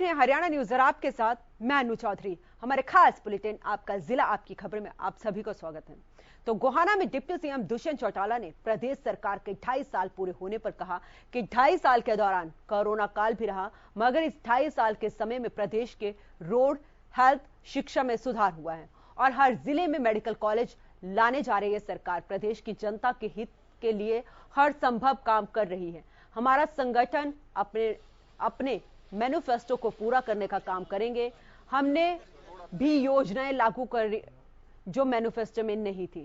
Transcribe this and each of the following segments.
देख रहे हैं हरियाणा न्यूज और आपके साथ मैं अनु चौधरी। हमारे खास बुलेटिन आपका जिला आपकी खबर में आप सभी को स्वागत है। तो गोहाना में डिप्टी सीएम दुष्यंत चौटाला ने प्रदेश सरकार के 2.5 साल पूरे होने पर कहा कि 2.5 साल के दौरान कोरोना काल भी रहा, मगर इस 2.5 साल के समय में प्रदेश के रोड, हेल्थ, शिक्षा में सुधार हुआ है और हर जिले में मेडिकल कॉलेज लाने जा रही है सरकार। प्रदेश की जनता के हित के लिए हर संभव काम कर रही है। हमारा संगठन अपने मैनिफेस्टो को पूरा करने का काम करेंगे। हमने भी योजनाएं लागू कर जो मैनिफेस्टो में नहीं थी।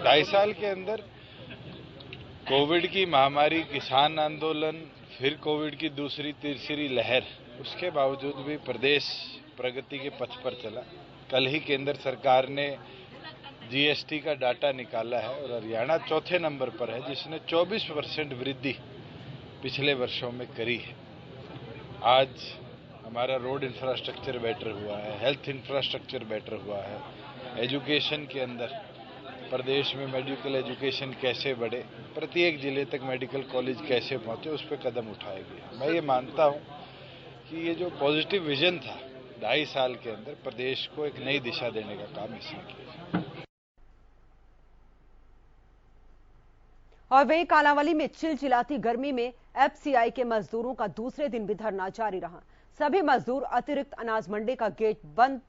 ढाई साल के अंदर कोविड की महामारी, किसान आंदोलन, फिर कोविड की दूसरी तीसरी लहर, उसके बावजूद भी प्रदेश प्रगति के पथ पर चला। कल ही केंद्र सरकार ने जीएसटी का डाटा निकाला है और हरियाणा चौथे नंबर पर है, जिसने 24% वृद्धि पिछले वर्षों में करी है। आज हमारा रोड इंफ्रास्ट्रक्चर बेटर हुआ है, हेल्थ इंफ्रास्ट्रक्चर बेटर हुआ है, एजुकेशन के अंदर प्रदेश में मेडिकल एजुकेशन कैसे बढ़े, प्रत्येक जिले तक मेडिकल कॉलेज कैसे पहुंचे, उस पर कदम उठाए गए। मैं ये मानता हूं कि ये जो पॉजिटिव विजन था 2.5 साल के अंदर, प्रदेश को एक नई दिशा देने का काम इसने किया। और वहीं कालांवाली में चिलचिलाती गर्मी में एफसीआई के मजदूरों का दूसरे दिन भी धरना जारी रहा। सभी मजदूर अतिरिक्त अनाज मंडी का गेट बंद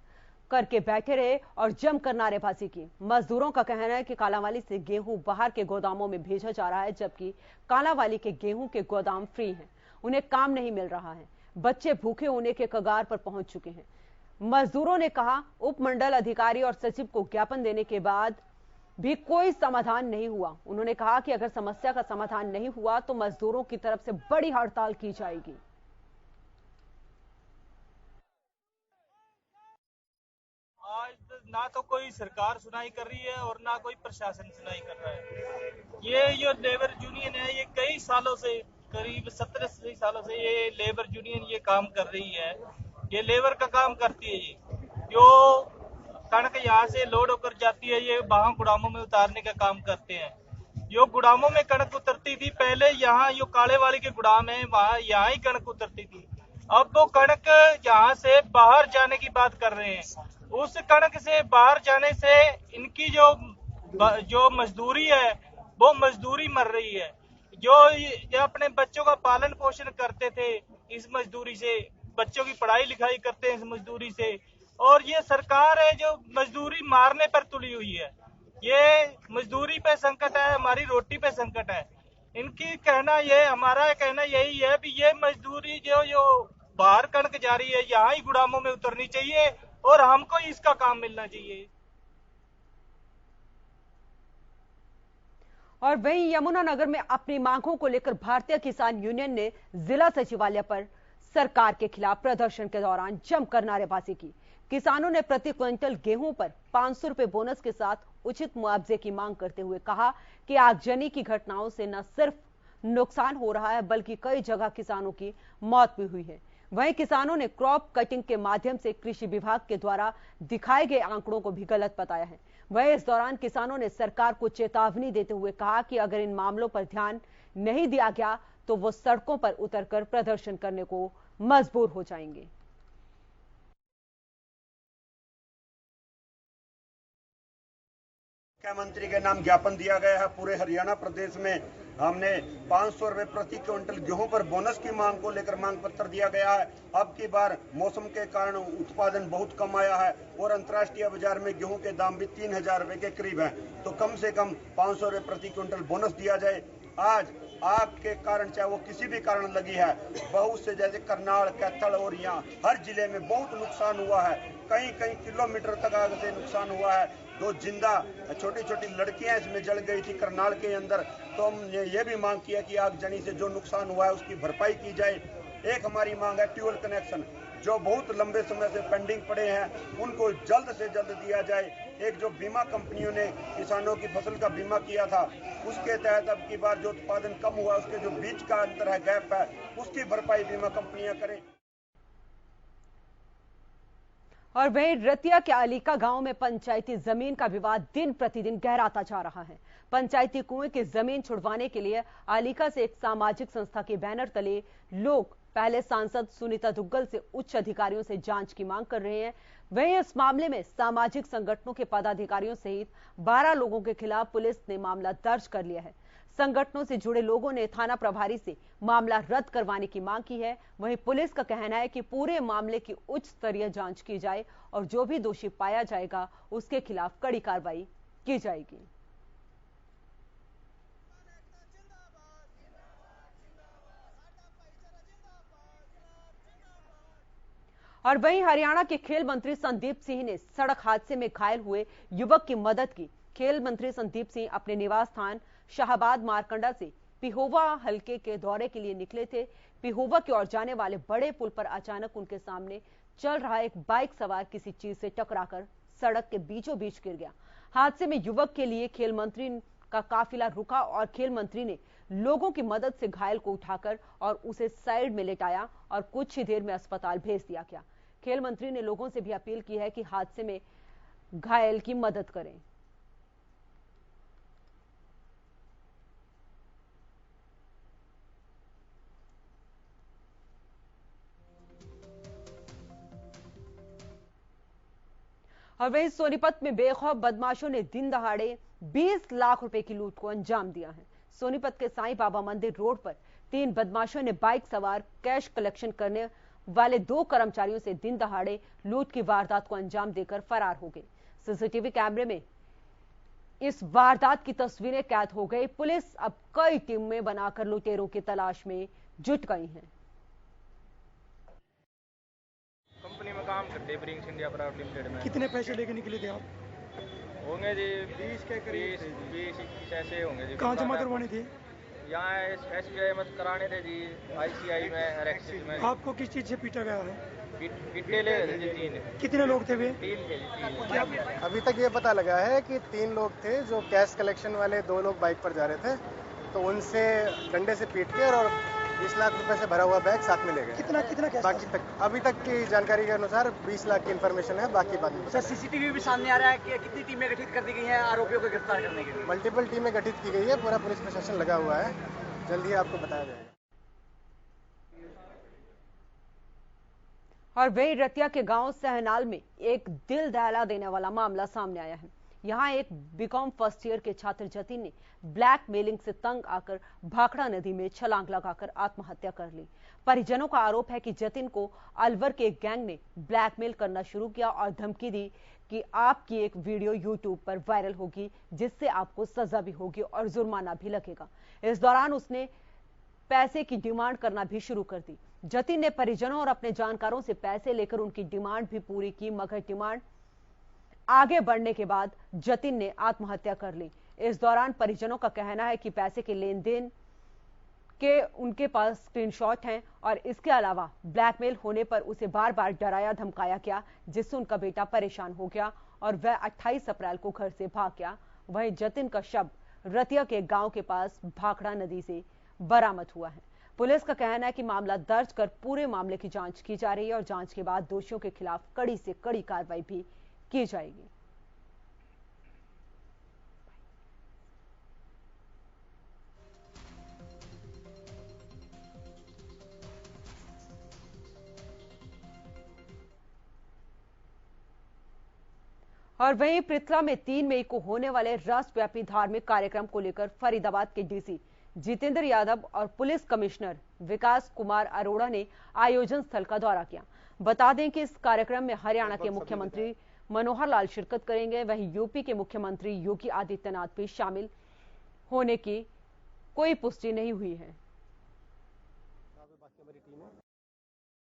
करके बैठे रहे और जमकर नारेबाजी की। मजदूरों का कहना है कि कालांवाली से गेहूं बाहर के गोदामों में भेजा जा रहा है, जबकि कालांवाली के गेहूं के गोदाम फ्री हैं। उन्हें काम नहीं मिल रहा है। बच्चे भूखे होने के कगार पर पहुंच चुके हैं। मजदूरों ने कहा, उपमंडल अधिकारी और सचिव को ज्ञापन देने के बाद भी कोई समाधान नहीं हुआ। उन्होंने कहा कि अगर समस्या का समाधान नहीं हुआ तो मजदूरों की तरफ से बड़ी हड़ताल की जाएगी। आज ना तो कोई सरकार सुनाई कर रही है और ना कोई प्रशासन सुनाई कर रहा है। ये जो लेबर यूनियन है, ये कई सालों से, करीब 17 सालों से ये लेबर यूनियन ये काम कर रही है। ये लेबर का काम करती है। ये जो कणक यहाँ से लोड होकर जाती है, ये वहां गुदामों में उतारने का काम करते हैं। जो गुदामों में कणक उतरती थी पहले, यहाँ जो कालेवाली के गुदाम है वहाँ यहाँ ही कणक उतरती थी। अब वो कणक यहाँ से बाहर जाने की बात कर रहे हैं। उस कणक से बाहर जाने से इनकी जो मजदूरी है वो मजदूरी मर रही है। जो अपने बच्चों का पालन पोषण करते थे इस मजदूरी से, बच्चों की पढ़ाई लिखाई करते हैं इस मजदूरी से, और ये सरकार है जो मजदूरी मारने पर तुली हुई है। ये मजदूरी पे संकट है, हमारी रोटी पे संकट है। इनकी कहना ये, हमारा कहना यही है कि ये मजदूरी जो बाहर कणक जा रही है यहाँ ही गुदामों में उतरनी चाहिए और हमको इसका काम मिलना चाहिए। और वहीं यमुनानगर में अपनी मांगों को लेकर भारतीय किसान यूनियन ने जिला सचिवालय पर सरकार के खिलाफ प्रदर्शन के दौरान जमकर नारेबाजी की। किसानों ने प्रति क्विंटल गेहूं पर 500 रुपए बोनस के साथ उचित मुआवजे की मांग करते हुए कहा कि आगजनी की घटनाओं से न सिर्फ नुकसान हो रहा है बल्कि कई जगह किसानों की मौत भी हुई है। वहीं किसानों ने क्रॉप कटिंग के माध्यम से कृषि विभाग के द्वारा दिखाए गए आंकड़ों को भी गलत बताया है। वहीं इस दौरान किसानों ने सरकार को चेतावनी देते हुए कहा कि अगर इन मामलों पर ध्यान नहीं दिया गया तो वो सड़कों पर उतरकर प्रदर्शन करने को मजबूर हो जाएंगे। मुख्यमंत्री के नाम ज्ञापन दिया गया है। पूरे हरियाणा प्रदेश में हमने 500 रुपए प्रति क्विंटल गेहूं पर बोनस की मांग को लेकर मांग पत्र दिया गया है। अब की बार मौसम के कारण उत्पादन बहुत कम आया है और अंतर्राष्ट्रीय बाजार में गेहूं के दाम भी 3000 रुपए के करीब है, तो कम से कम 500 रुपए प्रति क्विंटल बोनस दिया जाए। आज आग के कारण, चाहे वो किसी भी कारण लगी है, बहुत से जैसे करनाल, कैथल और यहाँ हर जिले में बहुत नुकसान हुआ है। कई कई किलोमीटर तक आग से नुकसान हुआ है। 2 जिंदा छोटी छोटी लड़कियां इसमें जल गई थी करनाल के अंदर। तो हमने ये भी मांग किया कि आगजनी से जो नुकसान हुआ है उसकी भरपाई की जाए। एक हमारी मांग है ट्यूबवेल कनेक्शन, जो बहुत लंबे समय से पेंडिंग पड़े हैं, उनको जल्द से जल्द दिया जाए। एक जो बीमा कंपनियों ने किसानों की फसल का बीमा किया था, उसके तहत अब की बार जो उत्पादन कम हुआ, उसके जो बीच का अंतर है, गैप है, उसकी भरपाई बीमा कंपनियां करें। और वहीं रतिया के अलीका गांव में पंचायती जमीन का विवाद दिन प्रतिदिन गहराता जा रहा है। पंचायती कुएं की जमीन छुड़वाने के लिए आलीका से एक सामाजिक संस्था के बैनर तले लोग पहले सांसद सुनीता दुग्गल से उच्च अधिकारियों से जांच की मांग कर रहे हैं। वहीं इस मामले में सामाजिक संगठनों के पदाधिकारियों सहित 12 लोगों के खिलाफ पुलिस ने मामला दर्ज कर लिया है। संगठनों से जुड़े लोगों ने थाना प्रभारी से मामला रद्द करवाने की मांग की है। वहीं पुलिस का कहना है कि पूरे मामले की उच्च स्तरीय जांच की जाए और जो भी दोषी पाया जाएगा उसके खिलाफ कड़ी कार्रवाई की जाएगी। और वहीं हरियाणा के खेल मंत्री संदीप सिंह ने सड़क हादसे में घायल हुए युवक की मदद की। खेल मंत्री संदीप सिंह अपने निवास स्थान शाहबाद मारकंडा से पिहोवा हलके के दौरे के लिए निकले थे। पिहोवा की ओर जाने वाले बड़े पुल पर अचानक उनके सामने चल रहा एक बाइक सवार किसी चीज से टकराकर सड़क के बीचों बीच गिर गया। हादसे में युवक के लिए खेल मंत्री का काफिला रुका और खेल मंत्री ने लोगों की मदद से घायल को उठाकर और उसे साइड में लेटाया और कुछ ही देर में अस्पताल भेज दिया गया। खेल मंत्री ने लोगों से भी अपील की है कि हादसे में घायल की मदद करें। और वहीं सोनीपत में बेखौफ बदमाशों ने दिन दहाड़े 20 लाख रुपए की लूट को अंजाम दिया है। सोनीपत के साईं बाबा मंदिर रोड पर 3 बदमाशों ने बाइक सवार कैश कलेक्शन करने वाले 2 कर्मचारियों से दिन दहाड़े लूट की वारदात को अंजाम देकर फरार हो गए। सीसीटीवी कैमरे में इस वारदात की तस्वीरें कैद हो गई। पुलिस अब कई टीमें बनाकर लुटेरों की तलाश में जुट गई है। कंपनी में काम करते ब्रिंग्स इंडिया प्राइवेट लिमिटेड में। कितने पैसे लेके निकले थे आप? होंगे जी 20 के करीब 20-21 ऐसे होंगे जी। कहाँ जमा करवाने थे? यहाँ SBI में कराने थे जी, ICI में और एक्सिस में। आपको किस चीज से पीटा गया है? पिट्टे ले गए थे 3। कितने लोग थे वे? 3 थे जी। अभी तक ये पता लगा है कि 3 लोग थे जो कैश कलेक्शन वाले 2 लोग बाइक पर जा रहे थे, तो उनसे डंडे से पीट के और 20 लाख रुपए से भरा हुआ बैग साथ में ले गए। कितना कैश? बाकी तक अभी तक की जानकारी के अनुसार 20 लाख की इंफॉर्मेशन है, बाकी बात नहीं। सर सीसीटीवी भी सामने आ रहा है कि कितनी टीमें गठित कर दी गई हैं आरोपियों को गिरफ्तार करने के लिए? मल्टीपल टीमें गठित की गई है, पूरा पुलिस प्रशासन लगा हुआ है, जल्दी आपको बताया जाएगा। और वही रतिया के गांव सहनाल में एक दिल दहला देने वाला मामला सामने आया है। यहां एक बीकॉम फर्स्ट ईयर के छात्र जतिन ने ब्लैकमेलिंग से तंग आकर भाखड़ा नदी में छलांग लगाकर आत्महत्या कर ली। परिजनों का आरोप है कि जतिन को अलवर के एक गैंग ने ब्लैकमेल करना शुरू किया और धमकी दी कि आपकी एक वीडियो यूट्यूब पर वायरल होगी जिससे आपको सजा भी होगी और जुर्माना भी लगेगा। इस दौरान उसने पैसे की डिमांड करना भी शुरू कर दी। जतिन ने परिजनों और अपने जानकारों से पैसे लेकर उनकी डिमांड भी पूरी की, मगर डिमांड आगे बढ़ने के बाद जतिन ने आत्महत्या कर ली। इस दौरान परिजनों का कहना है कि पैसे के लेन देन के उनके पास स्क्रीनशॉट हैं और इसके अलावा ब्लैकमेल होने पर उसे बार बार डराया धमकाया गया, जिससे उनका बेटा परेशान हो गया और वह 28 अप्रैल को घर से भाग गया। वहीं जतिन का शव रतिया के गांव के पास भाखड़ा नदी से बरामद हुआ है। पुलिस का कहना है कि मामला दर्ज कर पूरे मामले की जांच की जा रही है और जांच के बाद दोषियों के खिलाफ कड़ी से कड़ी कार्रवाई भी की जाएगी। और वहीं पृथला में 3 मई को होने वाले राष्ट्रव्यापी धार्मिक कार्यक्रम को लेकर फरीदाबाद के डीसी जितेंद्र यादव और पुलिस कमिश्नर विकास कुमार अरोड़ा ने आयोजन स्थल का दौरा किया। बता दें कि इस कार्यक्रम में हरियाणा के मुख्यमंत्री मनोहर लाल शिरकत करेंगे। वहीं यूपी के मुख्यमंत्री योगी आदित्यनाथ भी शामिल होने की कोई पुष्टि नहीं हुई है।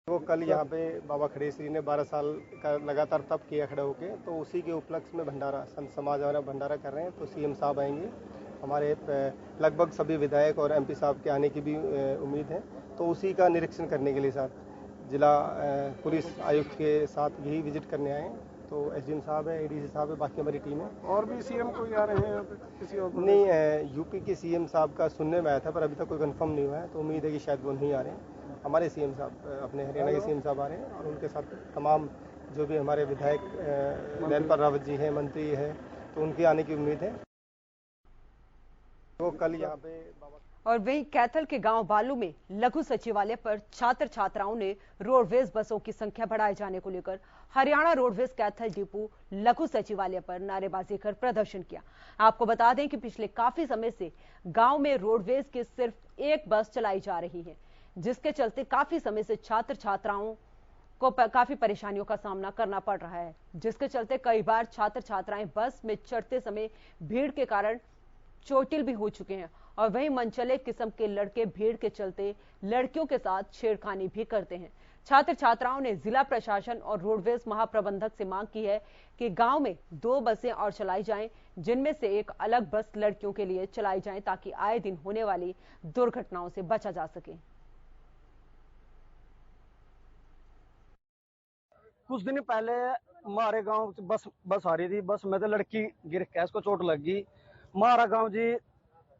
वो कल यहाँ पे बाबा खड़ेश्वरी ने 12 साल का लगातार तप किया खड़े होके, तो उसी के उपलक्ष्य में भंडारा संत समाज वाला भंडारा कर रहे हैं। तो सीएम साहब आएंगे, हमारे लगभग सभी विधायक और एमपी साहब के आने की भी उम्मीद है। तो उसी का निरीक्षण करने के लिए साथ जिला पुलिस आयुक्त के साथ यही विजिट करने आए हैं। तो एसडीएम साहब है, एडीसी साहब है, बाकी हमारी टीम है। और भी सीएम कोई आ रहे हैं किसी और? नहीं, यूपी के सीएम साहब का सुनने में आया था पर अभी तक कोई कंफर्म नहीं हुआ है, तो उम्मीद है कि शायद वो नहीं आ रहे हैं। हमारे सीएम साहब अपने हरियाणा के सीएम साहब आ रहे हैं और उनके साथ तमाम जो भी हमारे विधायक नैनपाल रावत जी हैं, मंत्री हैं, तो उनके आने की उम्मीद है। वो कल यहाँ पे बाबा और वहीं कैथल के गांव बालू में लघु सचिवालय पर छात्र छात्राओं ने रोडवेज बसों की संख्या बढ़ाए जाने को लेकर हरियाणा रोडवेज कैथल डिपो लघु सचिवालय पर नारेबाजी कर प्रदर्शन किया। आपको बता दें कि पिछले काफी समय से गांव में रोडवेज की सिर्फ एक बस चलाई जा रही है, जिसके चलते काफी समय से छात्र छात्राओं को काफी परेशानियों का सामना करना पड़ रहा है, जिसके चलते कई बार छात्र छात्राएं बस में चढ़ते समय भीड़ के कारण चोटिल भी हो चुके हैं। और वहीं मनचले किस्म के लड़के भीड़ के चलते लड़कियों के साथ छेड़खानी भी करते हैं। छात्र छात्राओं ने जिला प्रशासन और रोडवेज महाप्रबंधक से मांग की है कि गांव में 2 बसें और चलाई जाएं, जिनमें से एक अलग बस लड़कियों के लिए चलाई जाए ताकि आए दिन होने वाली दुर्घटनाओं से बचा जा सके। कुछ दिन पहले हमारे गांव से बस आ रही थी। बस में तो लड़की गिर के उसको चोट लग गई। हमारा गांव जी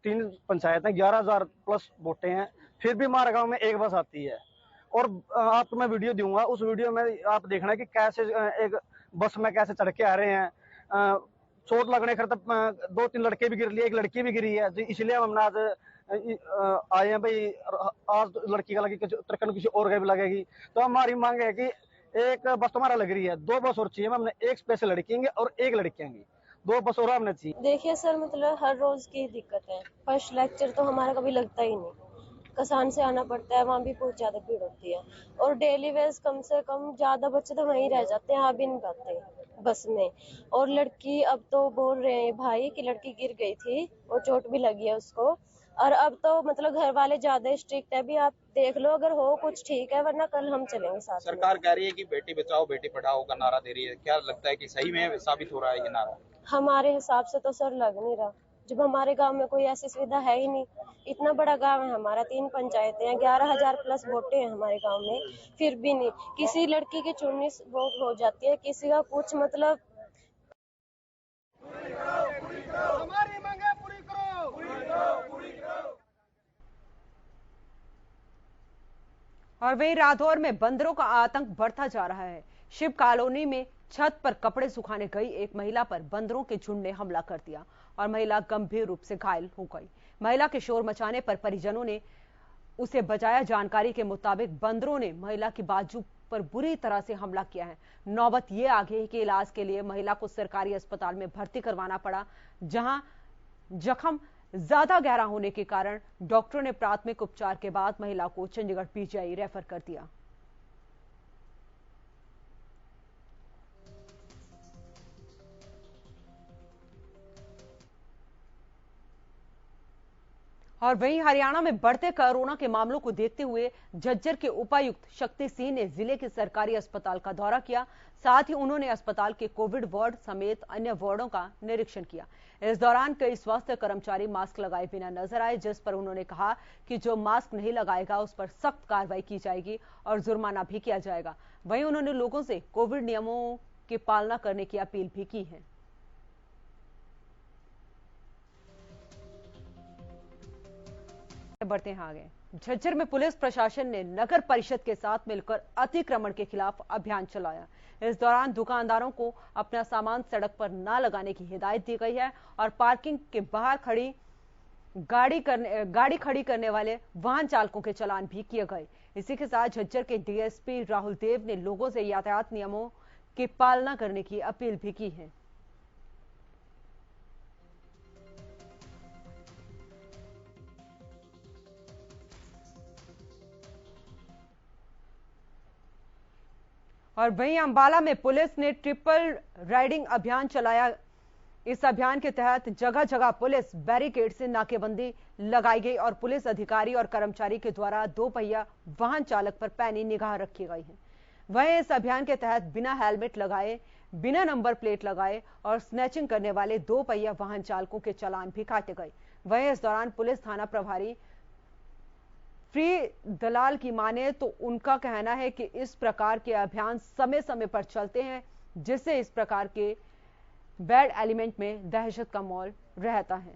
3 पंचायत हैं, 11,000 प्लस वोटे हैं, फिर भी हमारे गांव में एक बस आती है। और आपको मैं वीडियो दूंगा, उस वीडियो में आप देखना कि कैसे एक बस में कैसे चढ़ के आ रहे हैं। चोट लगने कर 2-3 लड़के भी गिर लिए, एक लड़की भी गिरी है। इसलिए हम आज आए हैं भाई, आज लड़की का लगी तरकन किसी और का भी लगेगी। तो हमारी मांग है कि एक बस तुम्हारा लग रही है, 2 बस और चाहिए। हमने एक स्पेशल लड़की आएंगे और एक लड़की आएंगी, 2 बस और हमने चाहिए। देखिए सर, मतलब हर रोज की दिक्कत है। फर्स्ट लेक्चर तो हमारा कभी लगता ही नहीं, कसान से आना पड़ता है, वहाँ भी बहुत ज्यादा भीड़ होती है। और डेली वेज कम से कम ज्यादा बच्चे तो वहीं रह जाते हैं, आ भी नहीं पाते बस में। और लड़की अब तो बोल रहे हैं भाई कि लड़की गिर गई थी और चोट भी लगी है उसको। और अब तो मतलब घर वाले ज्यादा स्ट्रिक्ट है। भी आप देख लो, अगर हो कुछ ठीक है, वरना कल हम चलेंगे साथ में। सरकार कह रही है कि बेटी बचाओ बेटी पढ़ाओ का नारा दे रही है, क्या लगता है कि सही में साबित हो रहा है ये नारा? हमारे हिसाब से तो सर लग नहीं रहा, जब हमारे गांव में कोई ऐसी सुविधा है ही नहीं। इतना बड़ा गांव है हमारा, 3 पंचायतें हैं, 11,000 प्लस वोटे हैं हमारे गांव में, फिर भी नहीं। किसी लड़की की चुननी हो जाती है, किसी का कुछ, मतलब हमारी मांगे पूरी करो, पूरी करो। और वहीं राठौर में बंदरों का आतंक बढ़ता जा रहा है। शिव कॉलोनी में छत पर कपड़े सुखाने गई एक महिला पर बंदरों के झुंड ने हमला कर दिया और महिला गंभीर रूप से घायल हो गई। महिला के शोर मचाने पर परिजनों ने उसे बचाया। जानकारी के मुताबिक बंदरों ने महिला की बाजू पर बुरी तरह से हमला किया है। नौबत ये आ गई कि इलाज के लिए महिला को सरकारी अस्पताल में भर्ती करवाना पड़ा, जहां जख्म ज्यादा गहरा होने के कारण डॉक्टरों ने प्राथमिक उपचार के बाद महिला को चंडीगढ़ पीजीआई रेफर कर दिया। और वहीं हरियाणा में बढ़ते कोरोना के मामलों को देखते हुए झज्जर के उपायुक्त शक्ति सिंह ने जिले के सरकारी अस्पताल का दौरा किया। साथ ही उन्होंने अस्पताल के कोविड वार्ड समेत अन्य वार्डों का निरीक्षण किया। इस दौरान कई स्वास्थ्य कर्मचारी मास्क लगाए बिना नजर आए, जिस पर उन्होंने कहा कि जो मास्क नहीं लगाएगा उस पर सख्त कार्रवाई की जाएगी और जुर्माना भी किया जाएगा। वहीं उन्होंने लोगों से कोविड नियमों की पालना करने की अपील भी की है। बढ़ते हैं आगे। झज्जर में पुलिस प्रशासन ने नगर परिषद के साथ मिलकर अतिक्रमण के खिलाफ अभियान चलाया। इस दौरान दुकानदारों को अपना सामान सड़क पर न लगाने की हिदायत दी गई है और पार्किंग के बाहर गाड़ी खड़ी करने वाले वाहन चालकों के चालान भी किए गए। इसी के साथ झज्जर के डीएसपी राहुल देव ने लोगों से यातायात नियमों की पालना करने की अपील भी की है। और वहीं अंबाला में पुलिस ने ट्रिपल राइडिंग अभियान चलाया। इस अभियान के तहत जगह जगह पुलिस बैरिकेड से नाकेबंदी लगाई गई और पुलिस अधिकारी और कर्मचारी के द्वारा 2 पहिया वाहन चालक पर पैनी निगाह रखी गई है। वहीं इस अभियान के तहत बिना हेलमेट लगाए, बिना नंबर प्लेट लगाए और स्नैचिंग करने वाले 2 पहिया वाहन चालकों के चालान भी काटे गए। वहीं इस दौरान पुलिस थाना प्रभारी फ्री दलाल की माने तो उनका कहना है कि इस प्रकार के अभियान समय समय पर चलते हैं, जिससे इस प्रकार के बैड एलिमेंट में दहशत का माहौल रहता है।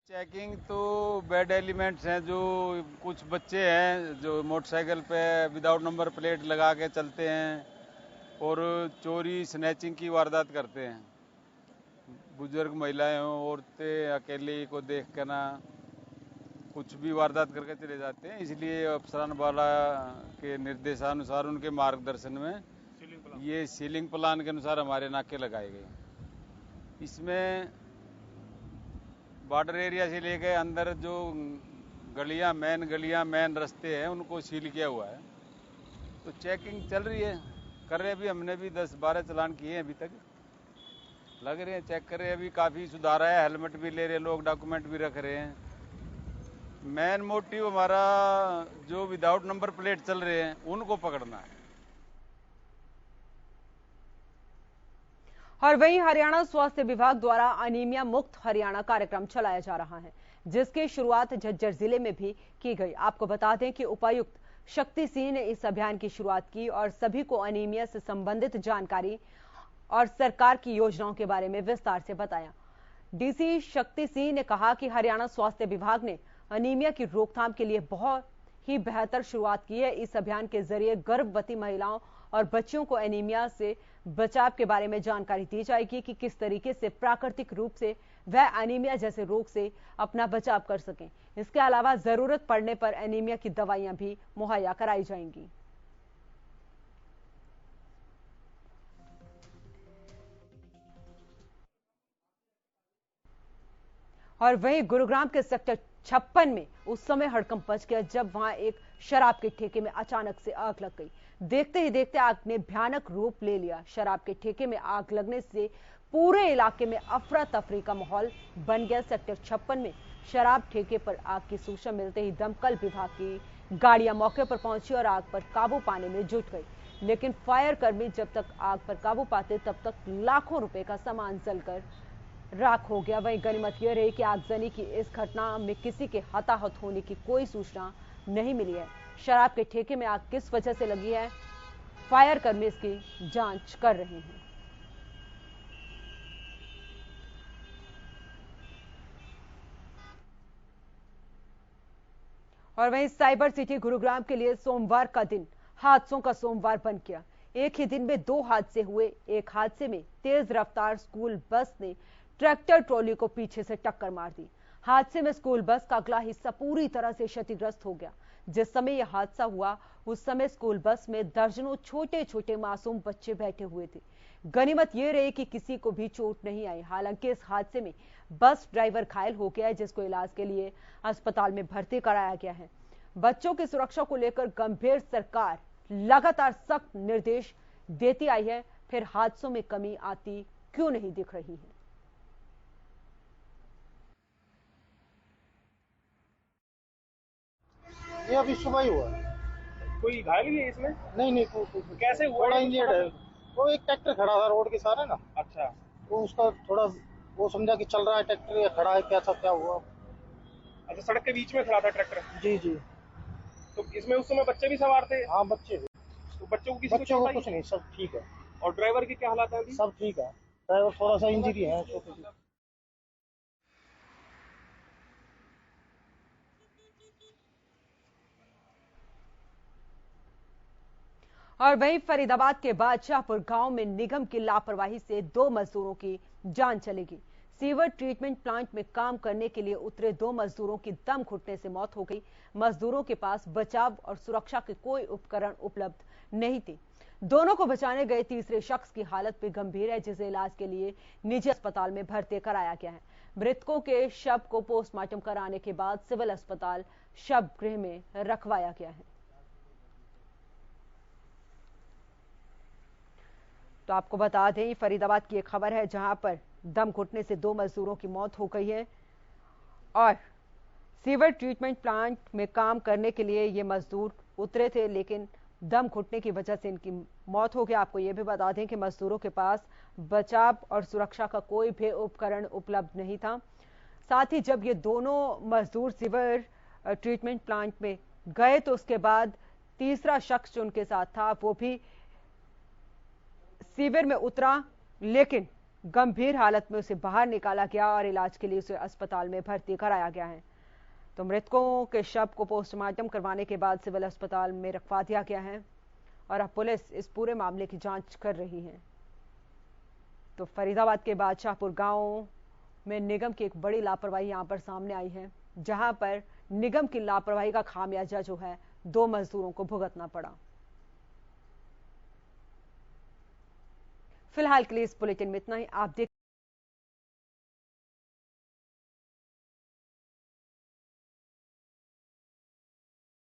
चेकिंग तो बैड एलिमेंट्स हैं, जो कुछ बच्चे हैं जो मोटरसाइकिल पे विदाउट नंबर प्लेट लगा के चलते हैं, और चोरी स्नैचिंग की वारदात करते हैं। बुजुर्ग महिलाएं हों, औरतें अकेले को देख कर ना कुछ भी वारदात करके चले जाते हैं। इसलिए अफसरान वाला के निर्देशानुसार, उनके मार्गदर्शन में ये सीलिंग प्लान के अनुसार हमारे नाके लगाए गए। इसमें बॉर्डर एरिया से लेकर अंदर जो गलियां, मेन रास्ते हैं, उनको सील किया हुआ है। तो चेकिंग चल रही है, कर रहे हैं। अभी हमने भी 10-12 चालान किए हैं, अभी तक लग रहे हैं, चेक कर रहे हैं। अभी काफ़ी सुधार है, हेलमेट भी ले रहे हैं लोग, डॉक्यूमेंट भी रख रहे हैं। मेन मोटिव हमारा जो विदाउट नंबर प्लेट चल रहे हैं उनको पकड़ना है। और वहीं हरियाणा स्वास्थ्य विभाग द्वारा अनीमिया मुक्त हरियाणा कार्यक्रम चलाया जा रहा है, जिसकी शुरुआत झज्जर जिले में भी की गई। आपको बता दें कि उपायुक्त शक्ति सिंह ने इस अभियान की शुरुआत की और सभी को अनीमिया से संबंधित जानकारी और सरकार की योजनाओं के बारे में विस्तार से बताया। डीसी शक्ति सिंह ने कहा कि हरियाणा स्वास्थ्य विभाग ने अनीमिया की रोकथाम के लिए बहुत ही बेहतर शुरुआत की है। इस अभियान के जरिए गर्भवती महिलाओं और बच्चियों को एनीमिया से बचाव के बारे में जानकारी दी जाएगी कि किस तरीके से प्राकृतिक रूप से वह एनीमिया जैसे रोग से अपना बचाव कर सकें। इसके अलावा जरूरत पड़ने पर एनीमिया की दवाइयां भी मुहैया कराई जाएंगी। और वहीं गुरुग्राम के सेक्टर 56 में उस समय हड़कंप मच गया जब वहां एक शराब के ठेके में अचानक से आग लग गई। देखते ही देखते आग ने भयानक रूप ले लिया। शराब के ठेके में आग लगने से पूरे इलाके में अफरा तफरी का माहौल बन गया। सेक्टर 56 में शराब ठेके पर आग की सूचना मिलते ही दमकल विभाग की गाड़ियां मौके पर पहुंची और आग पर काबू पाने में जुट गई, लेकिन फायर कर्मी जब तक आग पर काबू पाते तब तक लाखों रुपए का सामान जलकर राख हो गया। वहीं गनीमत यह रही कि आगजनी की इस घटना में किसी के हताहत होने की कोई सूचना नहीं मिली है। शराब के ठेके में आग किस वजह से लगी है, फायर कर्मी इसकी जांच कर रहे हैं। और वहीं साइबर सिटी गुरुग्राम के लिए सोमवार का दिन हादसों का सोमवार बन गया। एक ही दिन में 2 हादसे हुए। एक हादसे में तेज रफ्तार स्कूल बस ने ट्रैक्टर ट्रॉली को पीछे से टक्कर मार दी। हादसे में स्कूल बस का अगला हिस्सा पूरी तरह से क्षतिग्रस्त हो गया। जिस समय यह हादसा हुआ उस समय स्कूल बस में दर्जनों छोटे छोटे मासूम बच्चे बैठे हुए थे। गनीमत यह रही कि किसी को भी चोट नहीं आई। हालांकि इस हादसे में बस ड्राइवर घायल हो गया है, जिसको इलाज के लिए अस्पताल में भर्ती कराया गया है। बच्चों की सुरक्षा को लेकर गंभीर सरकार लगातार सख्त निर्देश देती आई है, फिर हादसों में कमी आती क्यों नहीं दिख रही है। ये अभी सुबह ही हुआ। कोई घायल भी है इसमें? नहीं कैसे हुआ? थोड़ा इंजर्ड है। वो एक ट्रैक्टर खड़ा था रोड के सारे ना। अच्छा। तो उसका थोड़ा वो समझा कि चल रहा है ट्रैक्टर या खड़ा है, क्या था क्या हुआ। अच्छा, सड़क के बीच में खड़ा था ट्रैक्टर? जी। तो इसमें उस समय बच्चे भी सवार थे? हाँ, बच्चे भी। तो बच्चों को कुछ नहीं, सब ठीक है। और ड्राइवर की क्या हालत है अभी? सब ठीक है, ड्राइवर थोड़ा सा इंजरी है छोटी सी। और वहीं फरीदाबाद के बादशाहपुर गांव में निगम की लापरवाही से 2 मजदूरों की जान चलेगी। सीवर ट्रीटमेंट प्लांट में काम करने के लिए उतरे 2 मजदूरों की दम घुटने से मौत हो गई। मजदूरों के पास बचाव और सुरक्षा के कोई उपकरण उपलब्ध नहीं थे। दोनों को बचाने गए तीसरे शख्स की हालत भी गंभीर है, जिसे इलाज के लिए निजी अस्पताल में भर्ती कराया गया है। मृतकों के शव को पोस्टमार्टम कराने के बाद सिविल अस्पताल शव गृह में रखवाया गया है। तो आपको बता दें, फरीदाबाद की एक खबर है जहां पर दम घुटने से 2 मजदूरों की मौत हो गई है और सीवर ट्रीटमेंट प्लांट में काम करने के लिए ये मजदूर उतरे थे, लेकिन दम घुटने की वजह से इनकी मौत हो गई। आपको ये भी बता दें कि मजदूरों के पास बचाव और सुरक्षा का कोई भी उपकरण उपलब्ध नहीं था। साथ ही जब ये दोनों मजदूर सीवर ट्रीटमेंट प्लांट में गए तो उसके बाद तीसरा शख्स जो उनके साथ था वो भी सीवर में उतरा, लेकिन गंभीर हालत में उसे बाहर निकाला गया और इलाज के लिए उसे अस्पताल में भर्ती कराया गया है। तो मृतकों के शव को पोस्टमार्टम करवाने के बाद सिविल अस्पताल में रखवा दिया गया है और अब पुलिस इस पूरे मामले की जांच कर रही है। तो फरीदाबाद के बादशाहपुर गांव में निगम की एक बड़ी लापरवाही यहां पर सामने आई है, जहां पर निगम की लापरवाही का खामियाजा जो है 2 मजदूरों को भुगतना पड़ा। फिलहाल के लिए इस बुलेटिन में इतना ही। आप देख